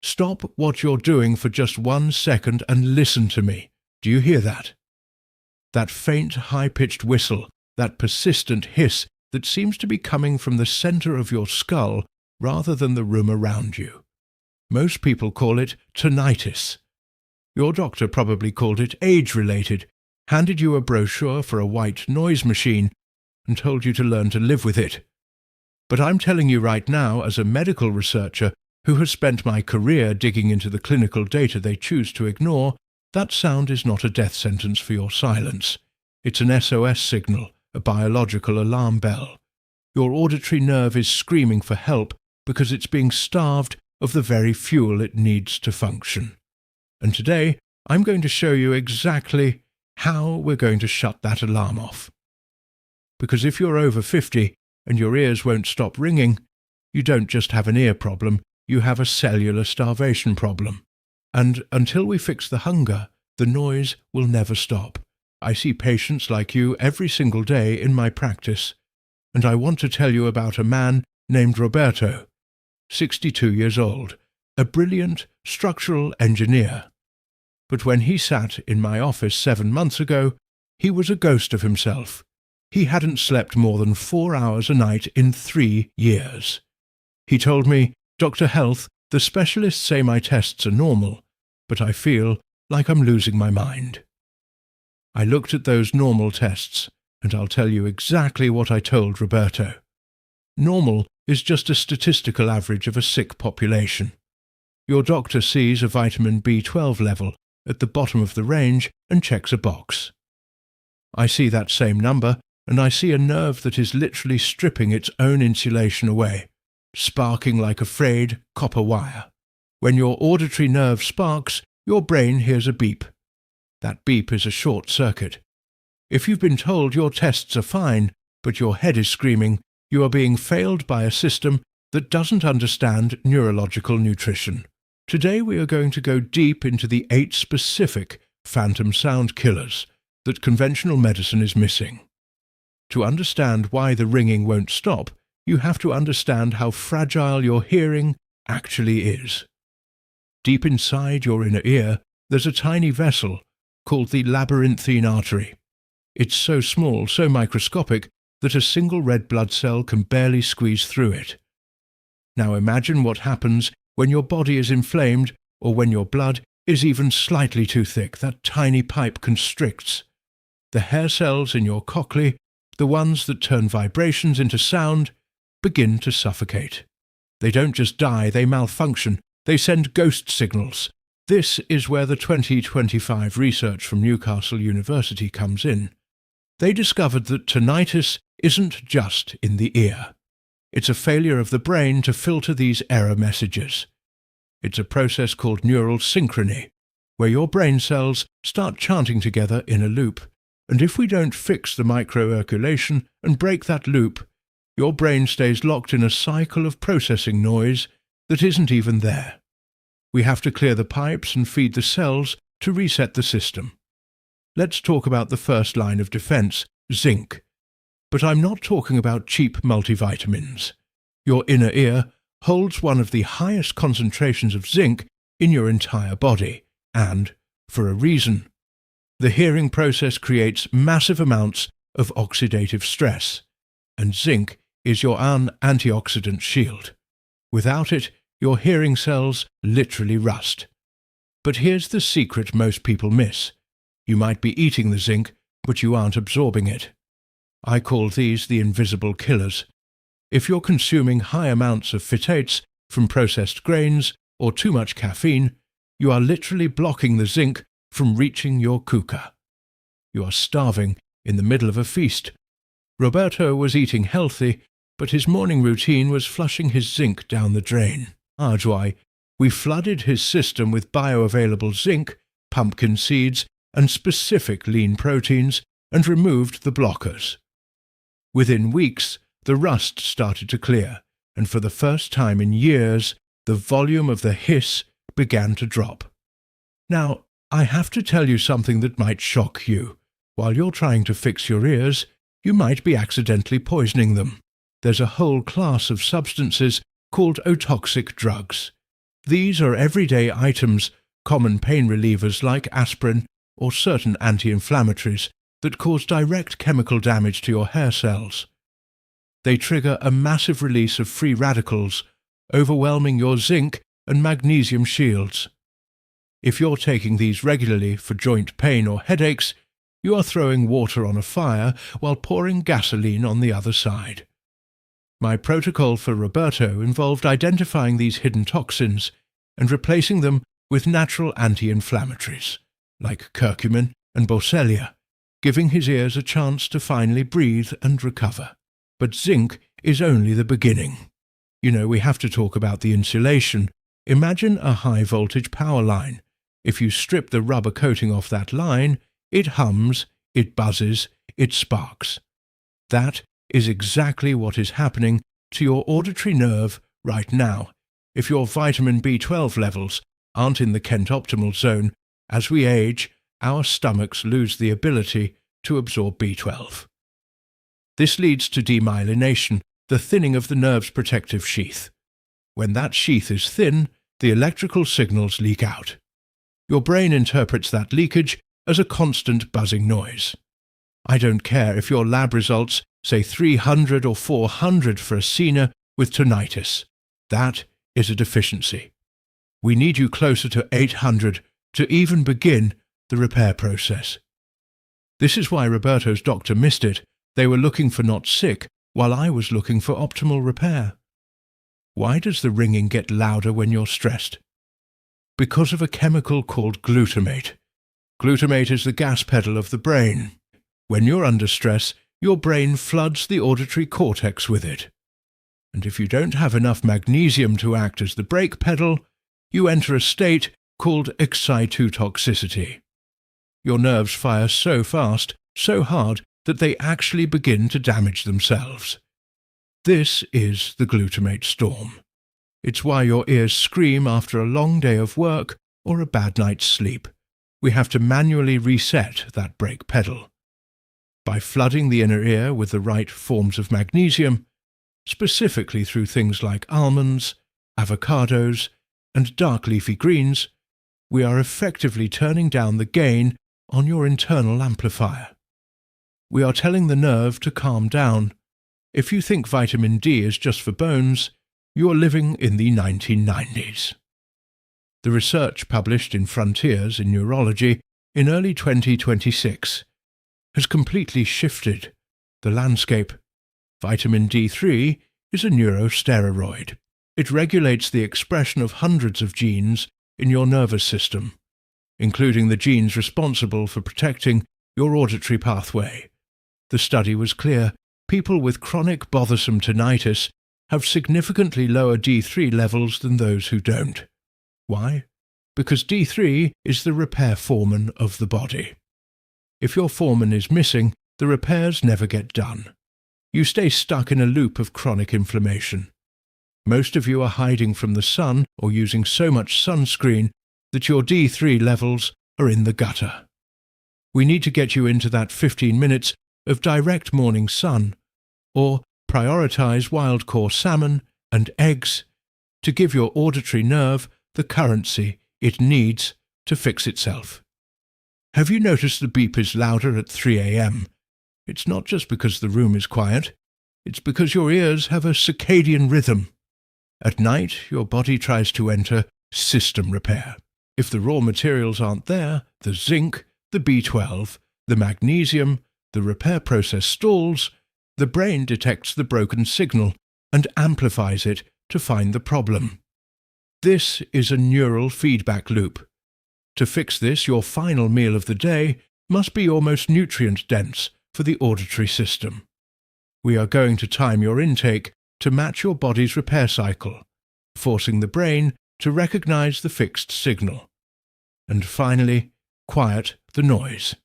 Stop what you're doing for just 1 second and listen to me. Do you hear that? That faint, high-pitched whistle, that persistent hiss that seems to be coming from the center of your skull rather than the room around you. Most people call it tinnitus. Your doctor probably called it age-related, handed you a brochure for a white noise machine, and told you to learn to live with it. But I'm telling you right now, as a medical researcher who has spent my career digging into the clinical data they choose to ignore, that sound is not a death sentence for your silence. It's an SOS signal, a biological alarm bell. Your auditory nerve is screaming for help because it's being starved of the very fuel it needs to function. And today, I'm going to show you exactly how we're going to shut that alarm off. Because if you're over 50 and your ears won't stop ringing, you don't just have an ear problem, you have a cellular starvation problem. And until we fix the hunger, the noise will never stop. I see patients like you every single day in my practice, and I want to tell you about a man named Roberto, 62 years old, a brilliant structural engineer. But when he sat in my office 7 months ago, he was a ghost of himself. He hadn't slept more than 4 hours a night in 3 years. He told me, "Dr. Health, the specialists say my tests are normal, but I feel like I'm losing my mind." I looked at those normal tests, and I'll tell you exactly what I told Roberto. Normal is just a statistical average of a sick population. Your doctor sees a vitamin B12 level at the bottom of the range and checks a box. I see that same number, and I see a nerve that is literally stripping its own insulation away, sparking like a frayed copper wire. When your auditory nerve sparks, your brain hears a beep. That beep is a short circuit. If you've been told your tests are fine, but your head is screaming, you are being failed by a system that doesn't understand neurological nutrition. Today we are going to go deep into the 8 specific phantom sound killers that conventional medicine is missing. To understand why the ringing won't stop, you have to understand how fragile your hearing actually is. Deep inside your inner ear, there's a tiny vessel called the labyrinthine artery. It's so small, so microscopic, that a single red blood cell can barely squeeze through it. Now imagine what happens when your body is inflamed or when your blood is even slightly too thick. That tiny pipe constricts. The hair cells in your cochlea, the ones that turn vibrations into sound, begin to suffocate. They don't just die, they malfunction. They send ghost signals. This is where the 2025 research from Newcastle University comes in. They discovered that tinnitus isn't just in the ear. It's a failure of the brain to filter these error messages. It's a process called neural synchrony, where your brain cells start chanting together in a loop. And if we don't fix the microcirculation and break that loop, your brain stays locked in a cycle of processing noise that isn't even there. We have to clear the pipes and feed the cells to reset the system. Let's talk about the first line of defense, zinc. But I'm not talking about cheap multivitamins. Your inner ear holds one of the highest concentrations of zinc in your entire body, and for a reason. The hearing process creates massive amounts of oxidative stress, and zinc is your antioxidant shield. Without it, your hearing cells literally rust. But here's the secret most people miss. You might be eating the zinc, but you aren't absorbing it. I call these the invisible killers. If you're consuming high amounts of phytates from processed grains or too much caffeine, you are literally blocking the zinc from reaching your kuka. You are starving in the middle of a feast. Roberto was eating healthy, but his morning routine was flushing his zinc down the drain. That's why we flooded his system with bioavailable zinc, pumpkin seeds, and specific lean proteins, and removed the blockers. Within weeks, the rust started to clear, and for the first time in years, the volume of the hiss began to drop. Now, I have to tell you something that might shock you. While you're trying to fix your ears, you might be accidentally poisoning them. There's a whole class of substances called otoxic drugs. These are everyday items, common pain relievers like aspirin or certain anti-inflammatories that cause direct chemical damage to your hair cells. They trigger a massive release of free radicals, overwhelming your zinc and magnesium shields. If you're taking these regularly for joint pain or headaches, you are throwing water on a fire while pouring gasoline on the other side. My protocol for Roberto involved identifying these hidden toxins and replacing them with natural anti-inflammatories, like curcumin and boswellia, giving his ears a chance to finally breathe and recover. But zinc is only the beginning. You know, we have to talk about the insulation. Imagine a high-voltage power line. If you strip the rubber coating off that line, it hums, it buzzes, it sparks. That is exactly what is happening to your auditory nerve right now. If your vitamin B12 levels aren't in the Kent optimal zone, as we age, our stomachs lose the ability to absorb B12. This leads to demyelination, the thinning of the nerve's protective sheath. When that sheath is thin, the electrical signals leak out. Your brain interprets that leakage as a constant buzzing noise. I don't care if your lab results say 300 or 400 for a senior with tinnitus. That is a deficiency. We need you closer to 800 to even begin the repair process. This is why Roberto's doctor missed it. They were looking for not sick, while I was looking for optimal repair. Why does the ringing get louder when you're stressed? Because of a chemical called glutamate. Glutamate is the gas pedal of the brain. When you're under stress, your brain floods the auditory cortex with it. And if you don't have enough magnesium to act as the brake pedal, you enter a state called excitotoxicity. Your nerves fire so fast, so hard, that they actually begin to damage themselves. This is the glutamate storm. It's why your ears scream after a long day of work or a bad night's sleep. We have to manually reset that brake pedal. By flooding the inner ear with the right forms of magnesium, specifically through things like almonds, avocados, and dark leafy greens, we are effectively turning down the gain on your internal amplifier. We are telling the nerve to calm down. If you think vitamin D is just for bones, you are living in the 1990s. The research published in Frontiers in Neurology in early 2026 has completely shifted the landscape. Vitamin D3 is a neurosteroid. It regulates the expression of hundreds of genes in your nervous system, including the genes responsible for protecting your auditory pathway. The study was clear. People with chronic bothersome tinnitus have significantly lower D3 levels than those who don't. Why? Because D3 is the repair foreman of the body. If your foreman is missing, the repairs never get done. You stay stuck in a loop of chronic inflammation. Most of you are hiding from the sun or using so much sunscreen that your D3 levels are in the gutter. We need to get you into that 15 minutes of direct morning sun, or prioritize wild-caught salmon and eggs to give your auditory nerve the currency it needs to fix itself. Have you noticed the beep is louder at 3 a.m.? It's not just because the room is quiet. It's because your ears have a circadian rhythm. At night, your body tries to enter system repair. If the raw materials aren't there, the zinc, the B12, the magnesium, the repair process stalls, the brain detects the broken signal and amplifies it to find the problem. This is a neural feedback loop. To fix this, your final meal of the day must be almost nutrient-dense for the auditory system. We are going to time your intake to match your body's repair cycle, forcing the brain to recognize the fixed signal. And finally, quiet the noise.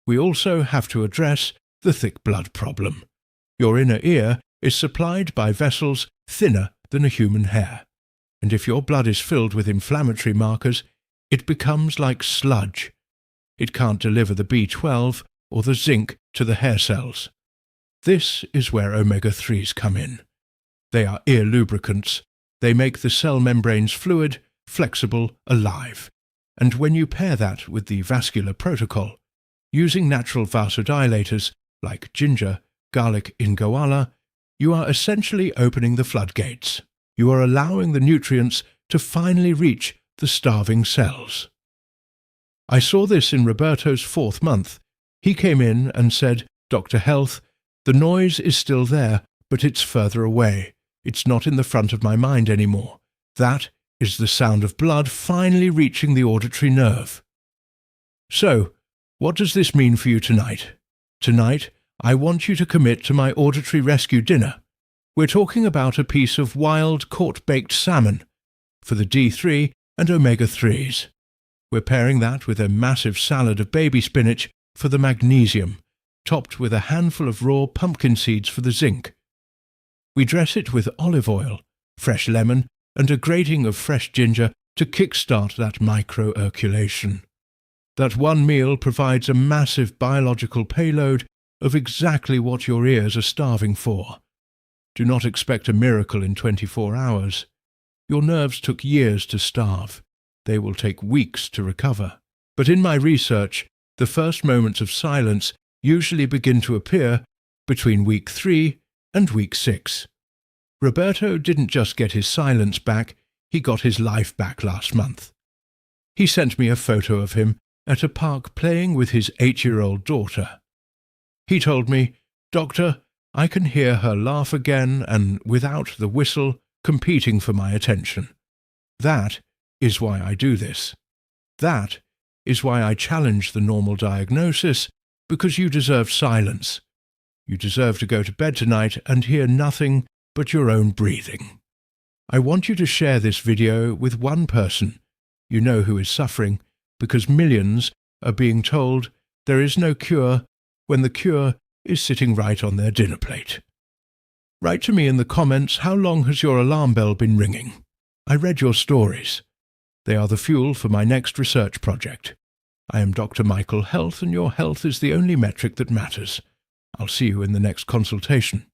We also have to address the thick blood problem. Your inner ear is supplied by vessels thinner than a human hair, and if your blood is filled with inflammatory markers, it becomes like sludge. It can't deliver the B12 or the zinc to the hair cells. This is where omega-3s come in. They are ear lubricants. They make the cell membranes fluid flexible, alive. And when you pair that with the vascular protocol, using natural vasodilators like ginger, garlic ingawala, you are essentially opening the floodgates. You are allowing the nutrients to finally reach the starving cells. I saw this in Roberto's 4th month. He came in and said, "Dr. Health, the noise is still there, but it's further away. It's not in the front of my mind anymore. That is the sound of blood finally reaching the auditory nerve." So, what does this mean for you tonight? Tonight, I want you to commit to my auditory rescue dinner. We're talking about a piece of wild court-baked salmon for the D3 and omega-3s. We're pairing that with a massive salad of baby spinach for the magnesium, topped with a handful of raw pumpkin seeds for the zinc. We dress it with olive oil, fresh lemon, and a grating of fresh ginger to kickstart that microerculation. That one meal provides a massive biological payload of exactly what your ears are starving for. Do not expect a miracle in 24 hours. Your nerves took years to starve. They will take weeks to recover. But in my research, the first moments of silence usually begin to appear between week 3 and week 6. Roberto didn't just get his silence back, he got his life back last month. He sent me a photo of him at a park playing with his 8-year-old daughter. He told me, "Doctor, I can hear her laugh again and without the whistle competing for my attention. That is why I do this. That is why I challenge the normal diagnosis, because you deserve silence. You deserve to go to bed tonight and hear nothing but your own breathing." I want you to share this video with one person you know who is suffering, because millions are being told there is no cure when the cure is sitting right on their dinner plate. Write to me in the comments, how long has your alarm bell been ringing? I read your stories. They are the fuel for my next research project. I am Dr. Michael Health, and your health is the only metric that matters. I'll see you in the next consultation.